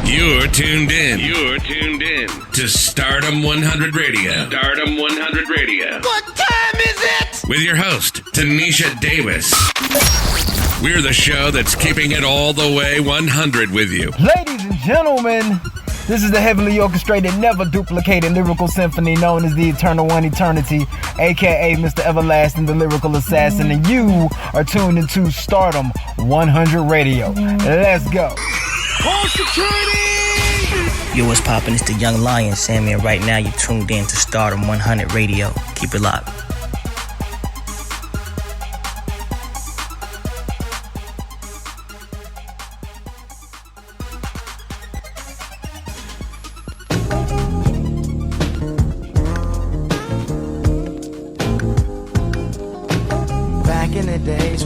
You're tuned in. To Stardom 100 Radio. Stardom 100 Radio. What time is it? With your host, Tanisha Davis. We're the show that's keeping it all the way 100 with you. Ladies and gentlemen, this is the heavily orchestrated, never duplicated lyrical symphony known as the Eternal One Eternity, aka Mr. Everlasting, the Lyrical Assassin, and you are tuned into Stardom 100 Radio. Let's go. Call security! Yo, what's poppin'? It's the Young Lion, Sammy, and right now you're tuned in to Stardom 100 Radio. Keep it locked.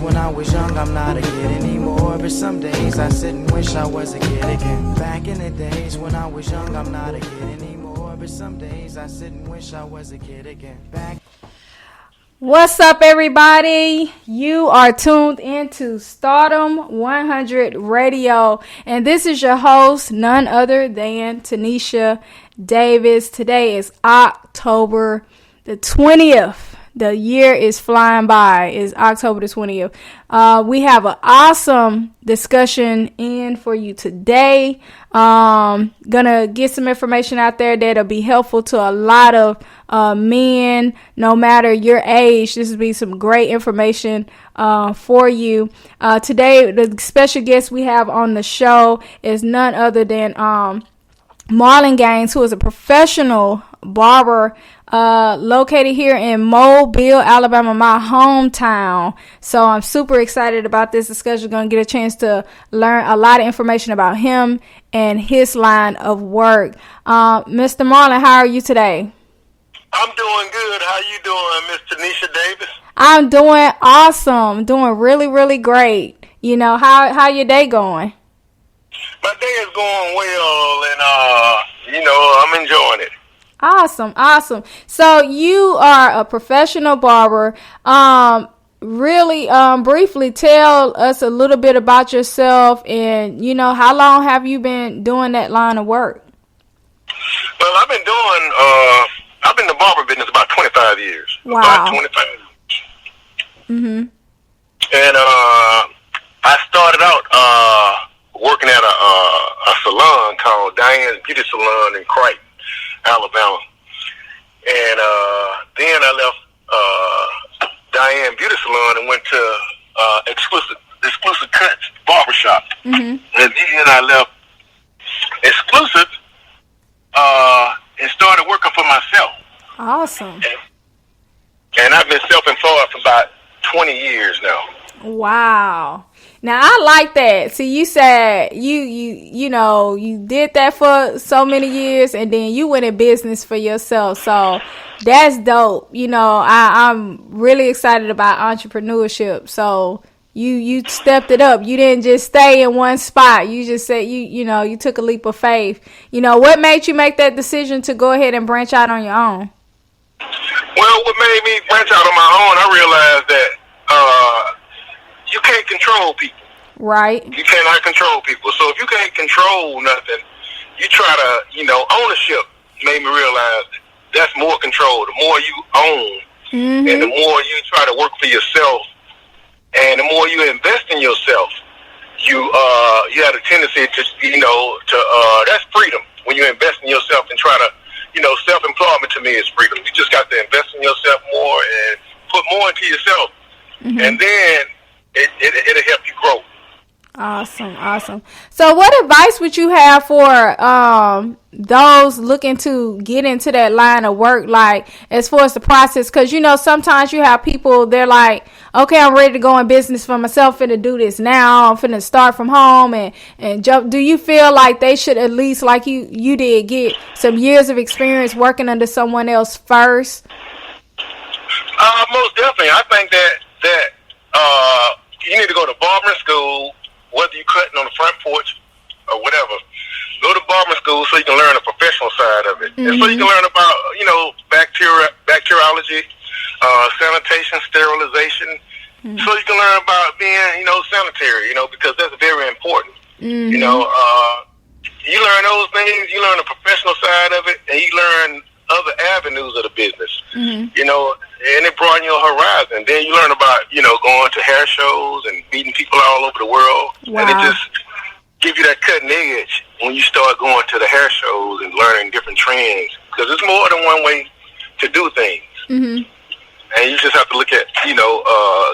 When I was young, I'm not a kid anymore. But some days I sit and wish I was a kid again. Back in the days when I was young, I'm not a kid anymore. But some days I sit and wish I was a kid again. What's up, everybody? You are tuned into Stardom 100 Radio, and this is your host, none other than Tanisha Davis. Today is October the 20th. The year is flying by. It's October the 20th. We have an awesome discussion in for you today. Gonna get some information out there that'll be helpful to a lot of men, no matter your age. This will be some great information for you. Today, the special guest we have on the show is none other than Marlon Gaines, who is a professional barber located here in Mobile, Alabama, my hometown. So I'm super excited about this discussion. Going to get a chance to learn a lot of information about him and his line of work. Mr. Marlon, how are you today? I'm doing good. How you doing, Miss Tanisha Davis? I'm doing awesome. Doing really, really great. You know, how your day going? My day is going well, and I'm enjoying it. Awesome. So you are a professional barber. Really, briefly tell us a little bit about yourself, and how long have you been doing that line of work? Well, I've been in the barber business about 25 years. Wow. About 25 years. Mhm. And I started out working at a salon called Diane's Beauty Salon in Crichton, Alabama. And then I left Diane Beauty Salon and went to Exclusive Cuts Barbershop. Mm-hmm. And then I left Exclusive and started working for myself. Awesome. And I've been self-employed for about 20 years now. Wow. Now I like that. See, you said you did that for so many years, and then you went in business for yourself. So that's dope. I'm really excited about entrepreneurship. So you stepped it up. You didn't just stay in one spot. You just said you took a leap of faith. What made you make that decision to go ahead and branch out on your own? Well, what made me branch out on my own, I realized that you can't control people. Right. You cannot control people. So if you can't control nothing, you try to, ownership made me realize that's more control. The more you own, mm-hmm. and the more you try to work for yourself, and the more you invest in yourself, you have a tendency to, that's freedom. When you invest in yourself and try to, self-employment to me is freedom. You just got to invest in yourself more and put more into yourself. Mm-hmm. And then it'll help you grow. Awesome. So what advice would you have for those looking to get into that line of work, like as far as the process? Because, sometimes you have people, they're like, okay, I'm ready to go in business for myself, finna do this now, I'm finna start from home and jump. Do you feel like they should at least, like you did, get some years of experience working under someone else first? Most definitely. I think that you need to go to barbering school, whether you're cutting on the front porch or whatever. Go to barbering school so you can learn the professional side of it. Mm-hmm. And so you can learn about, bacteriology, sanitation, sterilization. Mm-hmm. So you can learn about being, sanitary, because that's very important. Mm-hmm. You learn those things, you learn the professional side of it, and you learn other avenues of the business. You know, and it broadens your horizon. Then you learn about, you know, going to hair shows and meeting people all over the world. Wow. And it just gives you that cutting edge when you start going to the hair shows and learning different trends. Because it's more than one way to do things. And you just have to look at, you know,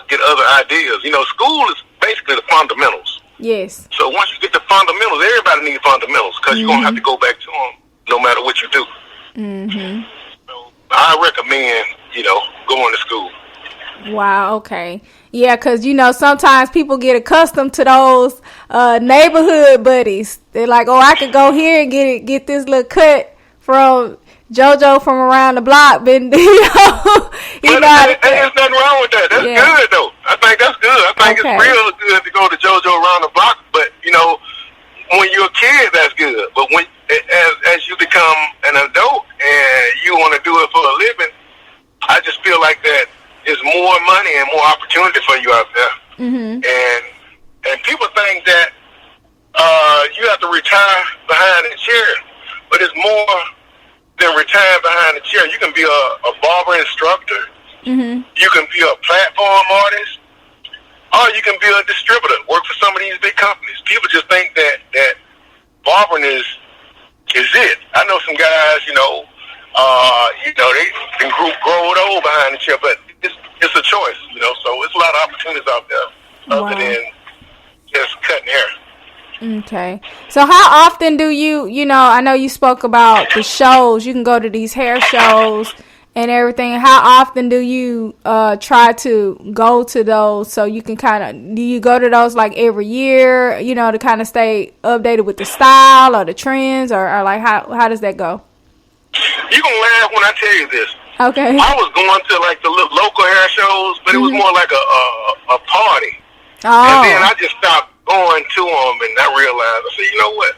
get other ideas. You know, school is basically the fundamentals. Yes. So once you get the fundamentals, everybody needs fundamentals because you're going to have to go back to them no matter what you do. So I recommend, you know, going to school. Wow, okay. Yeah, because, you know, sometimes people get accustomed to those neighborhood buddies. They're like, oh, I could go here and get this little cut from JoJo from around the block. But, there's nothing wrong with that. That's good, though. I think that's good. I think it's real good to go to JoJo around the block. But, you know, when you're a kid, that's good. But when as you become an adult and you want to do it for a living, I just feel like that is more money and more opportunity for you out there. And people think that you have to retire behind a chair, but it's more than retiring behind a chair. You can be a barber instructor. You can be a platform artist, or you can be a distributor, work for some of these big companies. People just think that barbering is it. I know some guys, you know, they can grow old behind the chair, but it's a choice, you know. So it's a lot of opportunities out there other than just cutting hair. Okay. So how often do you know, I know you spoke about the shows. You can go to these hair shows and everything. How often do you try to go to those so you can do you go to those like every year, you know, to kind of stay updated with the style or the trends or like how does that go? You gonna laugh when I tell you this. Okay. I was going to like the local hair shows, but it was more like a party. And then I just stopped going to them, and I realized, I said, you know what?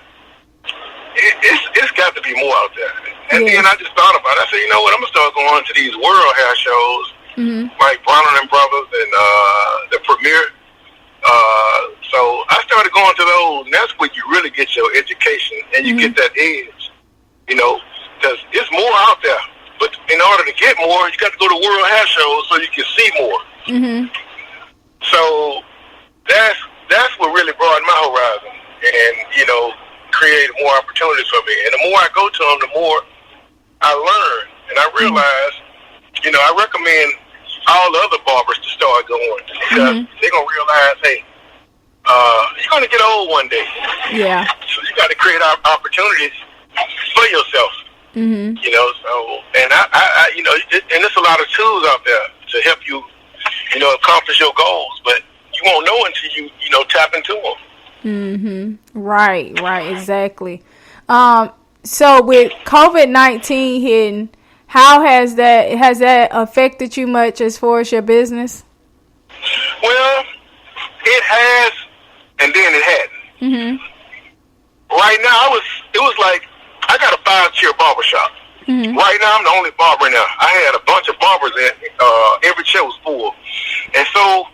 It's got to be more out there. And then I just thought about it. I said, you know what? I'm going to start going to these world hair shows, like Brown and Brothers and the Premiere. So I started going to those, and that's where you really get your education, and you get that edge, you know, because it's more out there. But in order to get more, you got to go to world hair shows so you can see more. So that's what really broadened my horizon and, you know, created more opportunities for me. And the more I go to them, the more I learn. And I realize, you know, I recommend all the other barbers to start going because they're going to realize, hey, you're going to get old one day. Yeah. So you got to create opportunities for yourself. You know, so, and I you know, and there's a lot of tools out there to help you, you know, accomplish your goals, but you won't know until you know, tap into them. Right, exactly. So with COVID-19 hitting, how has that affected you much as far as your business? Well, it has, and then it hadn't. Right now, it was like, I got a 5-chair barbershop. Right now, I'm the only barber now. I had a bunch of barbers in. Every chair was full. And so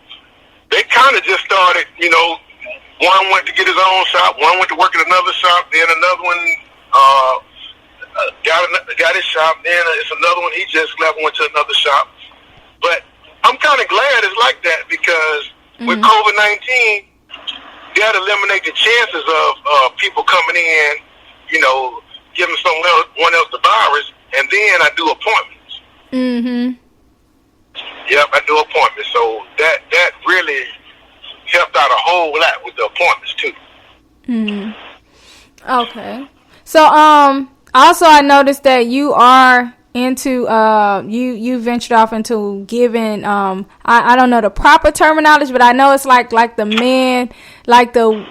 they kind of just started, you know, one went to get his own shop, one went to work at another shop, then another one got his shop, then it's another one, he just left and went to another shop. But I'm kind of glad it's like that because with COVID-19, that eliminate the chances of people coming in, you know, giving someone else the virus, and then I do appointments. Yep, I do appointments. So that really helped out a whole lot with the appointments too. Okay. So also I noticed that you are into you ventured off into giving I don't know the proper terminology, but I know it's like the men, like the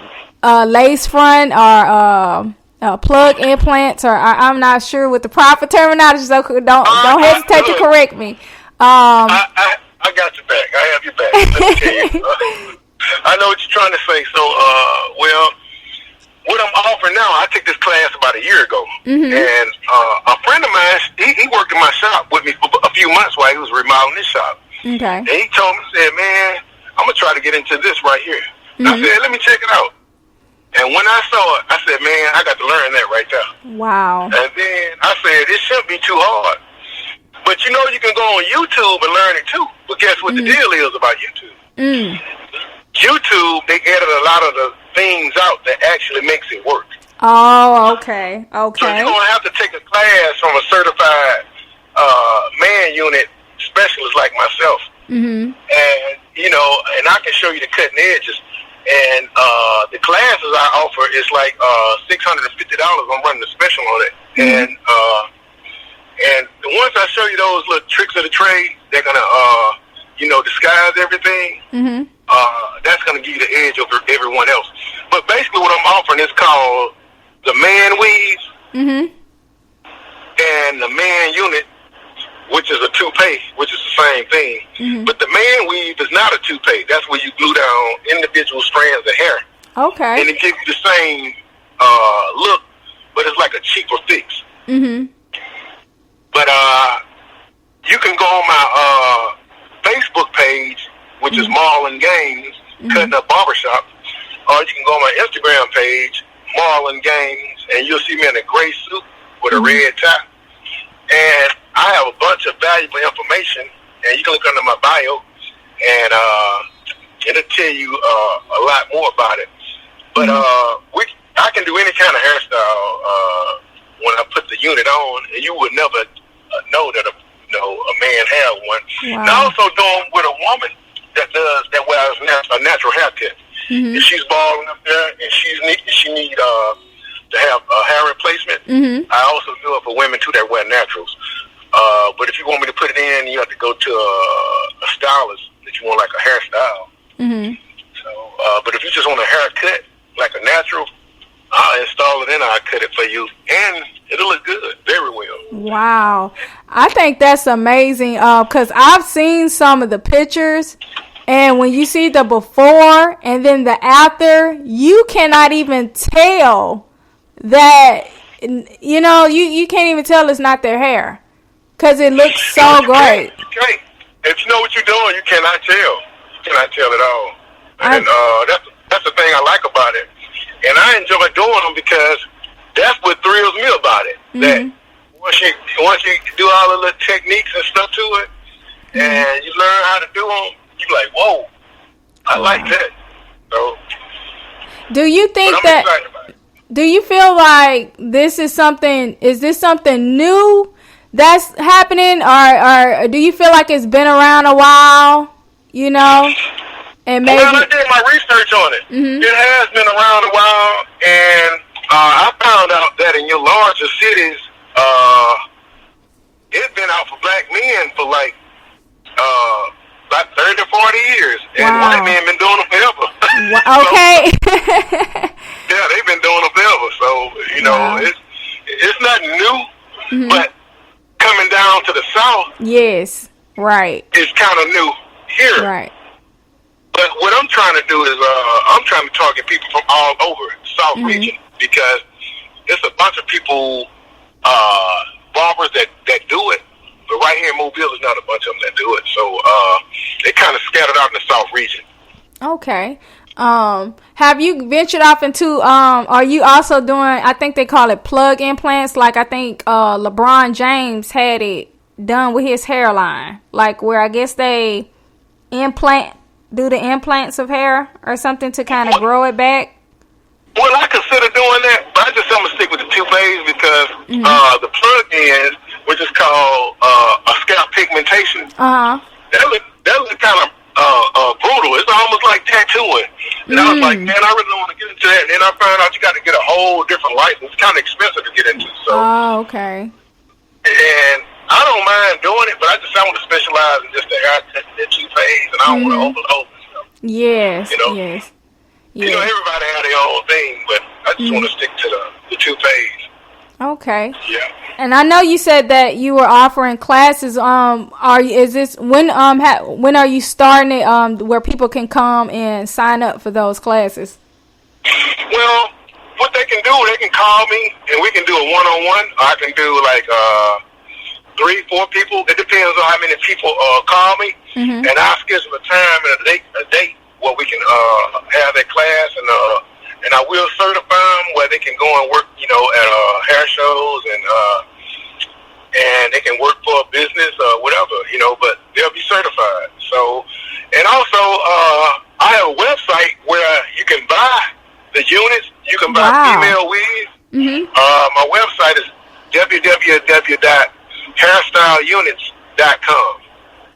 lace front or plug implants, or I'm not sure what the proper terminology is, so don't hesitate to correct me. I got your back. I have your back. Let me tell you. I know what you're trying to say. So, well, what I'm offering now, I took this class about a year ago, and a friend of mine, he worked in my shop with me for a few months while he was remodeling his shop. And he told me, said, man, I'm going to try to get into this right here. And I said, let me check it out. And And when I saw it, I said, man, I got to learn that right there. Wow. And then I said, it shouldn't be too hard. But you know, you can go on YouTube and learn it too. But guess what the deal is about YouTube? YouTube, they edit a lot of the things out that actually makes it work. Oh, okay. So you're going to have to take a class from a certified man unit specialist like myself. And, you know, and I can show you the cutting edges. And the classes I offer is like $650. I'm running a special on it. And once I show you those little tricks of the trade, they're going to, you know, disguise everything. That's going to give you the edge over everyone else. But basically what I'm offering is called the man weave and the man unit, which is a toupee, which is the same thing. But the man weave is not a toupee. That's where you glue down individual strands of hair. Okay. And it gives you the same look, but it's like a cheaper fix. But you can go on my Facebook page, which is Marlon Gaines, Cutting Up Barbershop, or you can go on my Instagram page, Marlon Gaines, and you'll see me in a gray suit with a red tie. And I have a bunch of valuable information, and you can look under my bio, and it'll tell you a lot more about it. But I can do any kind of hairstyle when I put the unit on, and you would never know that a man had one. Wow. And I also do them with a woman that wears a natural haircut. If she's balding up there and she need to have a hair replacement, I also do it for women too that wear naturals. But if you want me to put it in, you have to go to a stylist that you want like a hairstyle. So, but if you just want a haircut like a natural, I'll install it and I'll cut it for you, and it'll look good, very well. Wow. I think that's amazing because I've seen some of the pictures, and when you see the before and then the after, you cannot even tell that, you know, you can't even tell it's not their hair because it looks so great. If you know what you're doing, you cannot tell. You cannot tell at all. And that's the thing I like about it. And I enjoy doing them because that's what thrills me about it. That once you do all the little techniques and stuff to it, and you learn how to do them, you're like, whoa, I like that. So, do you think do you feel like this is something, is this something new that's happening, or do you feel like it's been around a while, you know? And maybe well, I did my research on it. It has been around a while, and I found out that in your larger cities, it's been out for black men for like about 30 to 40 years, and white men been doing it forever. Okay. Yeah, they've been doing it forever. So you know, it's not new, but coming down to the South, yes, right, it's kind of new here, right. But what I'm trying to do is I'm trying to target people from all over the South region, because it's a bunch of people, barbers that do it. But right here in Mobile, there's not a bunch of them that do it. So they kind of scattered out in the South region. Okay. Have you ventured off into, are you also doing, I think they call it plug implants, like I think LeBron James had it done with his hairline, like where I guess they do the implants of hair or something to kind of grow it back? Well, I consider doing that, but I just I'm going to stick with the toupees because the plug-ins, which is called a scalp pigmentation, that look kind of brutal. It's almost like tattooing. And I was like, man, I really don't want to get into that. And then I found out you got to get a whole different license. It's kind of expensive to get into. So. Okay. And I don't mind doing it, but I want to specialize in just the haircut and toupees, and I don't want to overload and stuff. Yes, you know? yes. You know, everybody has their own thing, but I just want to stick to the toupees. Okay. Yeah. And I know you said that you were offering classes. When are you starting it? Where people can come and sign up for those classes? Well, what they can do, they can call me and we can do a one-on-one. I can do like 3-4 people. It depends on how many people call me, and I'll schedule a time and a date where we can have that class and and I will certify them where they can go and work, at hair shows and they can work for a business or whatever, but they'll be certified. So, and also, I have a website where you can buy the units. You can buy female wigs. My website is www.hairstyleunits.com.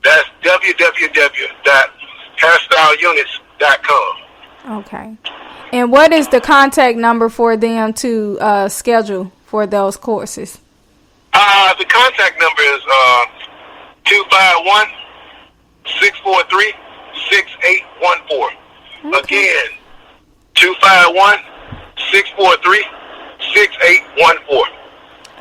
That's www.hairstyleunits.com. Okay. And what is the contact number for them to schedule for those courses? The contact number is 251-643-6814. Again, 251-643-6814.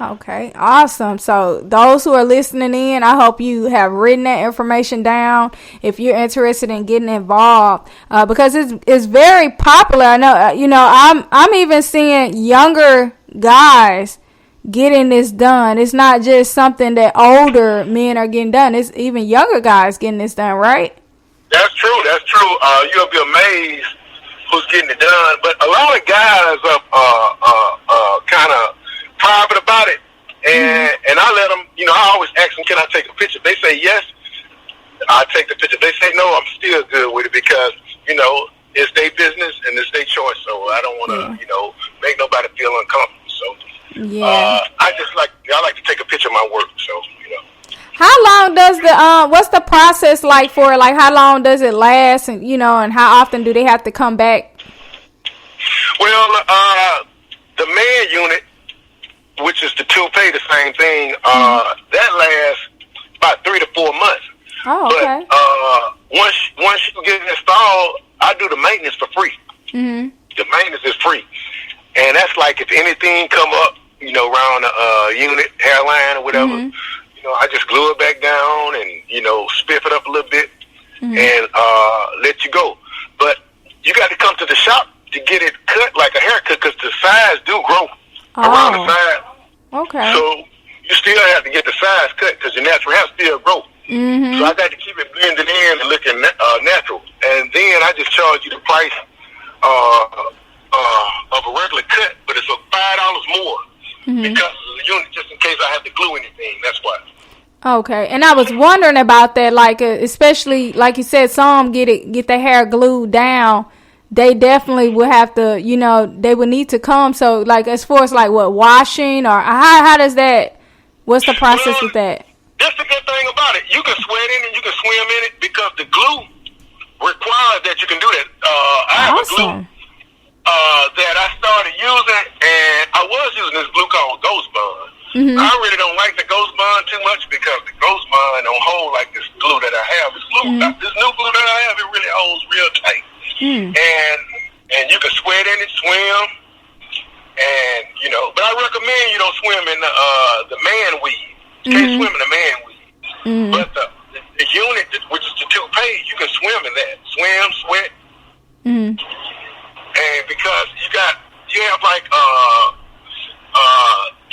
Okay, awesome. So those who are listening in, I hope you have written that information down if you're interested in getting involved, because it's very popular. I know, I'm even seeing younger guys getting this done. It's not just something that older men are getting done. It's even younger guys getting this done, right? That's true. You'll be amazed who's getting it done. But a lot of guys are kind of private about it, and I let them. I always ask them, "Can I take a picture?" They say yes. I take the picture. They say no. I'm still good with it because it's their business and it's their choice. So I don't want to make nobody feel uncomfortable. So I like to take a picture of my work. So How long does what's the process like for it? Like, how long does it last, and and how often do they have to come back? Well, the man unit, which is the toupee, the same thing, that lasts about 3 to 4 months. Oh, okay. But once you get it installed, I do the maintenance for free. Mm-hmm. The maintenance is free, and that's like if anything come up, around the unit, hairline or whatever, I just glue it back down and spiff it up a little bit and let you go. But you got to come to the shop to get it cut like a haircut because the sides do grow around the side. Okay. So you still have to get the size cut because your natural hair still grow. So I got to keep it blended in and looking natural. And then I just charge you the price of a regular cut, but it's $5 more because of the unit, just in case I have to glue anything. That's why. Okay, and I was wondering about that, like especially like you said, some get their hair glued down. They definitely will have to, they would need to come. So, like, as far as like what washing or how does that? What's the process with that? That's the good thing about it. You can sweat in it, you can swim in it because the glue requires that you can do that. I have a glue that I started using, and I was using this glue called Ghost Bond. I really don't like the Ghost Bond too much because the Ghost Bond don't hold like this glue that I have. This glue, this new glue that I have, it really holds real tight. And you can sweat in it, swim, and but I recommend you don't swim in the man weed. You can't swim in the man weed. But the unit, which is the toupee, you can swim in that. Swim, sweat. And because you have like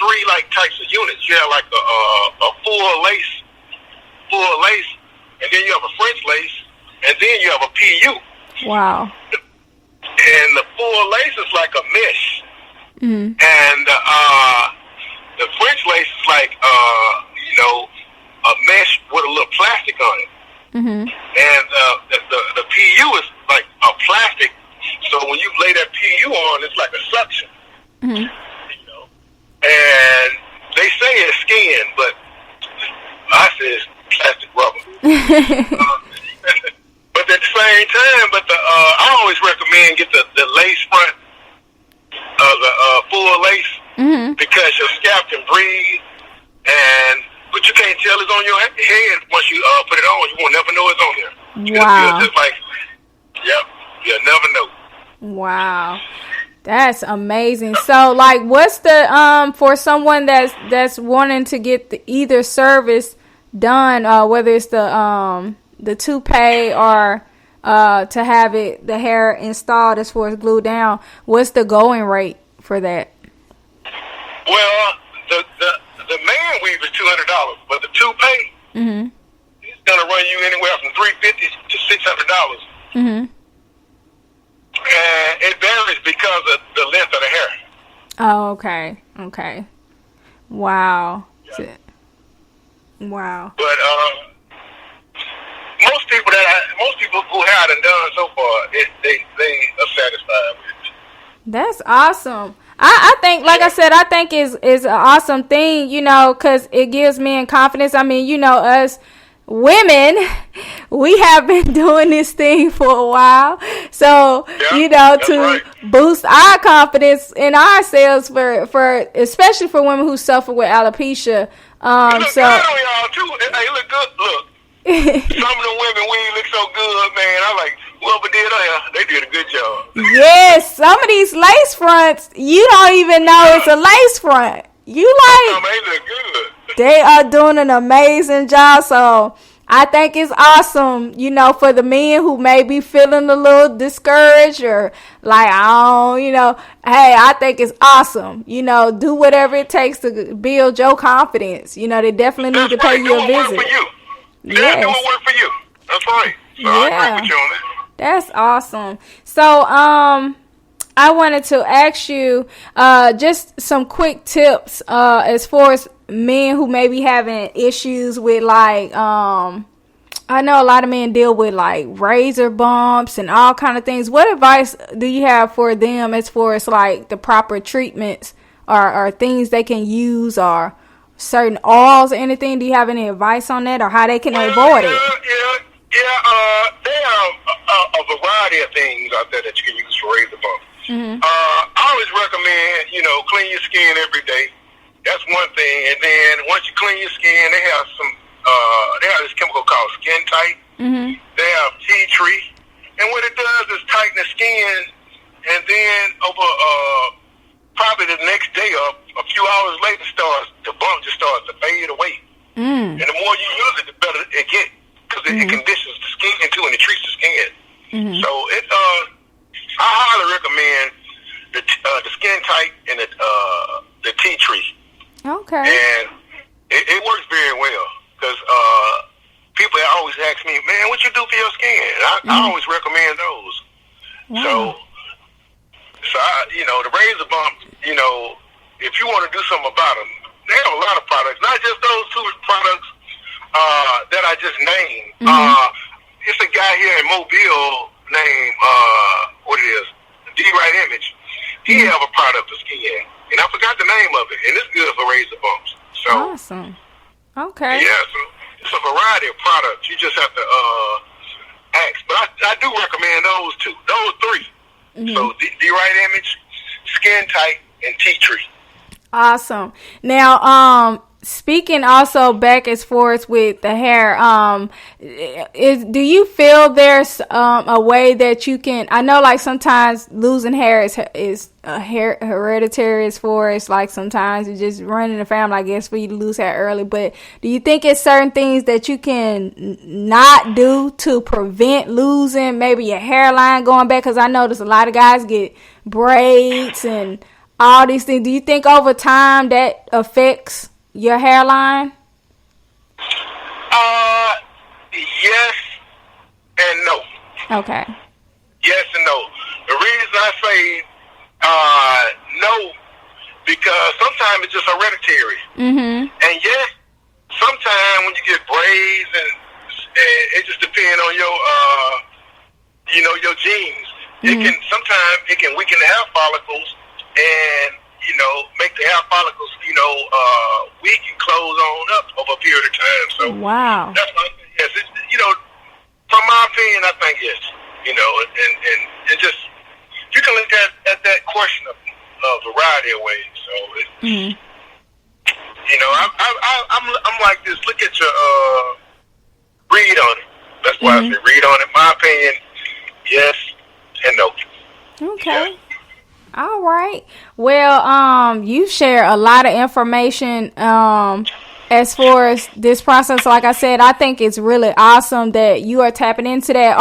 3 like types of units. You have like a full lace, and then you have a French lace, and then you have a PU. Wow. And the full lace is like a mesh, and the French lace is like a mesh with a little plastic on it. And the PU is like a plastic. So when you lay that PU on, it's like a suction. And they say it's skin, but I say it's plastic rubber. But at the same time, I always recommend get the lace front, the full lace, because your scalp can breathe, but you can't tell it's on your head once you put it on. You won't never know it's on there. Wow. It's just like, you'll never know. Wow. That's amazing. So, like, what's the for someone that's wanting to get either service done, whether it's the toupee or to have the hair installed as far as glued down, what's the going rate for that? Well, the man weave is $200, but the toupee it's gonna run you anywhere from $350 to $600. And it varies because of the length of the hair. Oh, okay. Okay. Wow. Yeah. Wow. But most people who had it done so far, they are satisfied with it. That's awesome. I think, like I said, I think is an awesome thing, you know, because it gives men confidence. I mean, you know, us women, we have been doing this thing for a while. So, you know, to boost our confidence in ourselves for especially for women who suffer with alopecia. It look good on y'all too. Hey, look good. Look. Some of the women, we look so good, man. I like whoever did that. They did a good job. Yes, some of these lace fronts, you don't even know it's a lace front. You like, they look good. They are doing an amazing job. So I think it's awesome, you know, for the men who may be feeling a little discouraged or like, you know, hey, I think it's awesome. You know, do whatever it takes to build your confidence. You know, they definitely need to pay you a visit. Yes. Do what work for you. That's right. So I agree with you on that. That's awesome. So, I wanted to ask you just some quick tips as far as men who may be having issues with like I know a lot of men deal with like razor bumps and all kind of things. What advice do you have for them as far as like the proper treatments or things they can use or certain oils or anything? Do you have any advice on that or how they can avoid it? There are a variety of things out there that you can use for razor bumps. Mm-hmm. I always recommend, you know, clean your skin every day. That's one thing. And then once you clean your skin, they have this chemical called Skin Tight. Mm-hmm. They have tea tree. And what it does is tighten the skin, and then over probably the next day or a few hours later, the bump just starts to fade away. Mm. And the more you use it, the better it gets, because it conditions the skin too, and it treats the skin. Mm-hmm. So I highly recommend the Skin Tight and the tea tree. Okay. And it works very well, because people always ask me, man, what you do for your skin? And I always recommend those. Wow. So you know, the razor bump, you know, if you want to do something about them, they have a lot of products, not just those two products that I just named. It's a guy here in Mobile named, what it is, D-Right Image. He have a product for skin, and I forgot the name of it, and it's good for razor bumps. So, awesome. Okay. Yeah, so it's a variety of products. You just have to ask. But I do recommend those two, those three. Mm-hmm. So D-Right Image, Skin Tight, and Tea Tree. Awesome. Now, speaking also back as far as with the hair, do you feel there's a way that you can? I know, like sometimes losing hair is hereditary as far as like sometimes it's just running the family, I guess, for you to lose hair early. But do you think it's certain things that you can not do to prevent losing maybe your hairline going back? Because I notice a lot of guys get braids and all these things. Do you think over time that affects your hairline? Yes and no. Okay. Yes and no. The reason I say no, because sometimes it's just hereditary. Mm-hmm. And yes, sometimes when you get braids and it just depends on your your genes. Mm-hmm. Sometimes it can weaken the hair follicles and make the hair follicles, weak and close on up over a period of time. So wow. That's why I think yes. From my opinion, I think yes. And just you can look at that question of a variety of ways. So I'm like this. Look at your read on it. That's why I say read on it. My opinion, yes and no. Okay. Yeah. All right. Well, you share a lot of information as far as this process. Like I said, I think it's really awesome that you are tapping into that.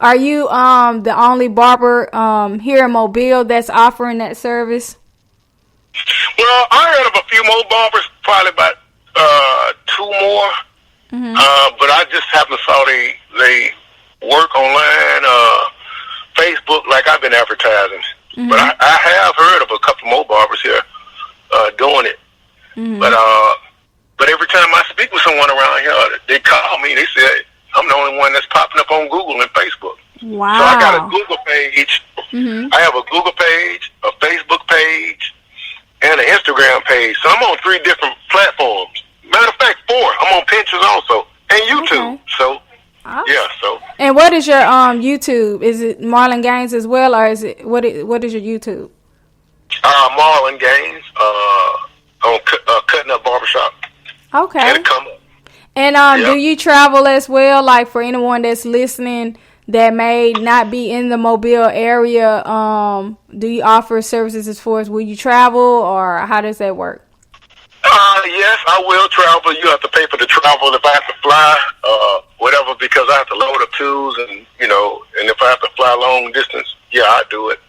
Are you the only barber here in Mobile that's offering that service? Well, I heard of a few more barbers, probably about 2 more. Mm-hmm. But I just haven't saw they work online. Facebook like I've been advertising. But I have heard of a couple more barbers here doing it. But every time I speak with someone around here, they call me. They say I'm the only one that's popping up on Google and Facebook. Wow. So I got a Google page. I have a Google page, a Facebook page, and an Instagram page. So I'm on 3 different platforms. Matter of fact, 4. I'm on Pinterest also and YouTube. Okay. So Awesome. yeah. So And what is your YouTube? Is it Marlon Gaines as well, or is it what is your YouTube? Marlon Gaines on Cutting Up Barbershop. Okay. And it come up. And do you travel as well? Like for anyone that's listening that may not be in the Mobile area, do you offer services as far as will you travel, or how does that work? Yes, I will travel. You have to pay for the travel if I have to fly, whatever, because I have to load up tools and, and if I have to fly long distance, yeah, I do it.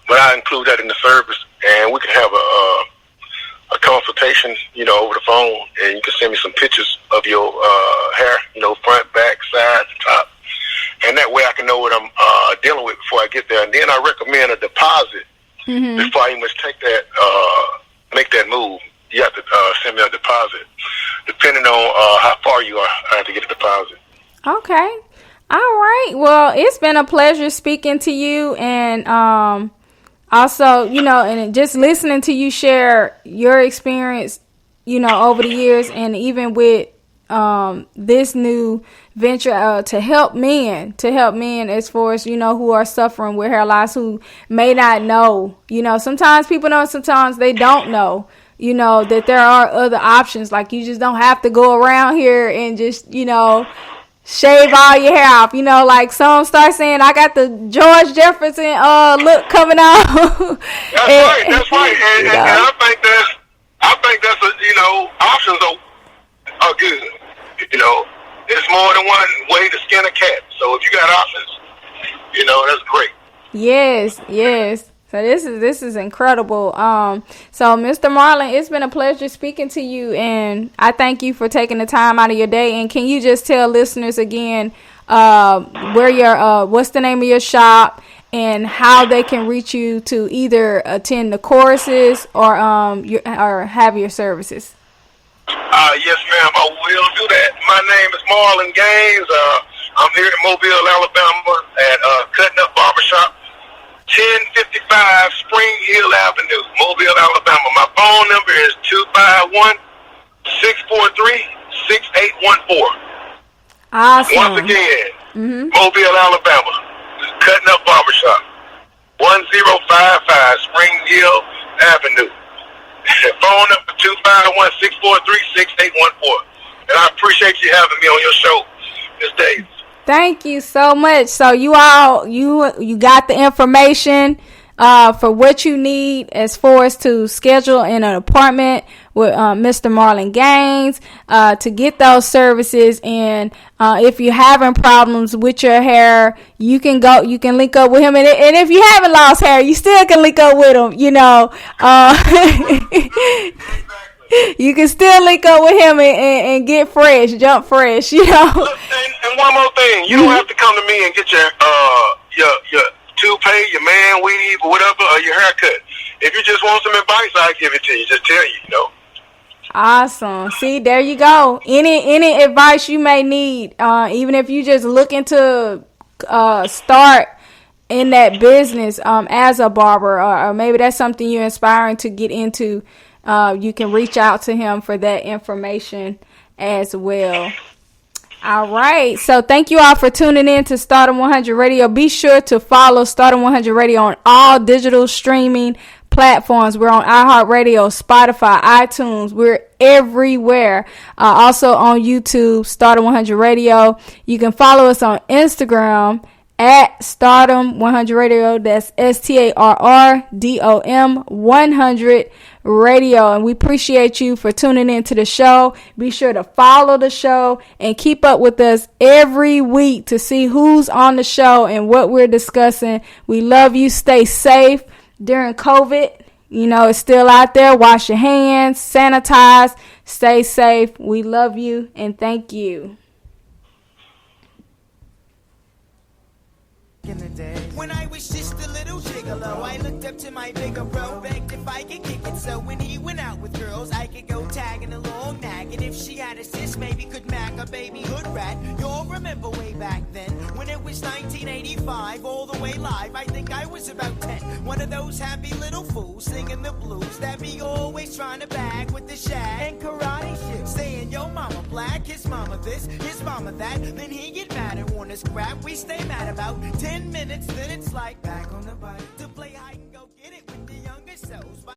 But I include that in the service, and we can have a consultation, over the phone, and you can send me some pictures of your hair, front, back, sides, top, and that way I can know what I'm dealing with before I get there. And then I recommend a deposit before I even take that, make that move. You have to send me a deposit. Depending on how far you are, I have to get a deposit. Okay. All right. Well, it's been a pleasure speaking to you, and also, and just listening to you share your experience, over the years, and even with this new venture to help men as far as, who are suffering with hair loss, who may not know, sometimes people know, sometimes they don't know, that there are other options. Like, you just don't have to go around here and just, shave all your hair off. Like some start saying, I got the George Jefferson look coming out. That's right. And I think that's options are good. It's more than one way to skin a cat. So if you got options, that's great. Yes. So this is incredible. So Mr. Marlon, it's been a pleasure speaking to you, and I thank you for taking the time out of your day. And can you just tell listeners again where your what's the name of your shop and how they can reach you to either attend the courses or have your services? Yes, ma'am, I will do that. My name is Marlon Gaines. I'm here in Mobile, Alabama at Cutting Up Barbershop, 1055 Spring Hill Avenue, Mobile, Alabama. My phone number is 251-643-6814. Awesome. Once again, Mobile, Alabama, Cutting Up Barbershop, 1055 Spring Hill Avenue. Phone number 251-643-6814. And I appreciate you having me on your show this day. Thank you so much. So you got the information for what you need as far as to schedule in an appointment with Mr. Marlon Gaines to get those services. And if you're having problems with your hair, you can link up with him. And if you haven't lost hair, you still can link up with him. You can still link up with him and get fresh, jump fresh, Look, and one more thing, you don't have to come to me and get your toupee, your man weave, or whatever, or your haircut. If you just want some advice, I'll give it to you. Just tell you, Awesome. See, there you go. Any advice you may need, even if you just looking to start in that business as a barber, or maybe that's something you're inspiring to get into. You can reach out to him for that information as well. All right. So thank you all for tuning in to Stardom 100 Radio. Be sure to follow Stardom 100 Radio on all digital streaming platforms. We're on iHeartRadio, Spotify, iTunes. We're everywhere. Also on YouTube, Stardom 100 Radio. You can follow us on Instagram at Stardom 100 Radio. That's STARRDOM 100 Radio. And we appreciate you for tuning in to the show. Be sure to follow the show and keep up with us every week to see who's on the show and what we're discussing. We love you. Stay safe during COVID. It's still out there. Wash your hands, sanitize, stay safe. We love you and thank you. back in the day. When I was just a little gigolo, I looked up to my bigger bro, begged if I could kick it. So when he went out with girls, I could go tagging along, nagging. If she had a sis, maybe could mac a baby hood rat. Y'all remember way back then, when it was 1985, all the way live. I think I was about 10. One of those happy little fools singing the blues that be always trying to bag with the shag and karate shit. Saying, yo, mama black, his mama this, his mama that. Then he get mad and want his crap. We stay mad about 10 minutes, then it's like back on the bike to play hide and go get it with the younger selves.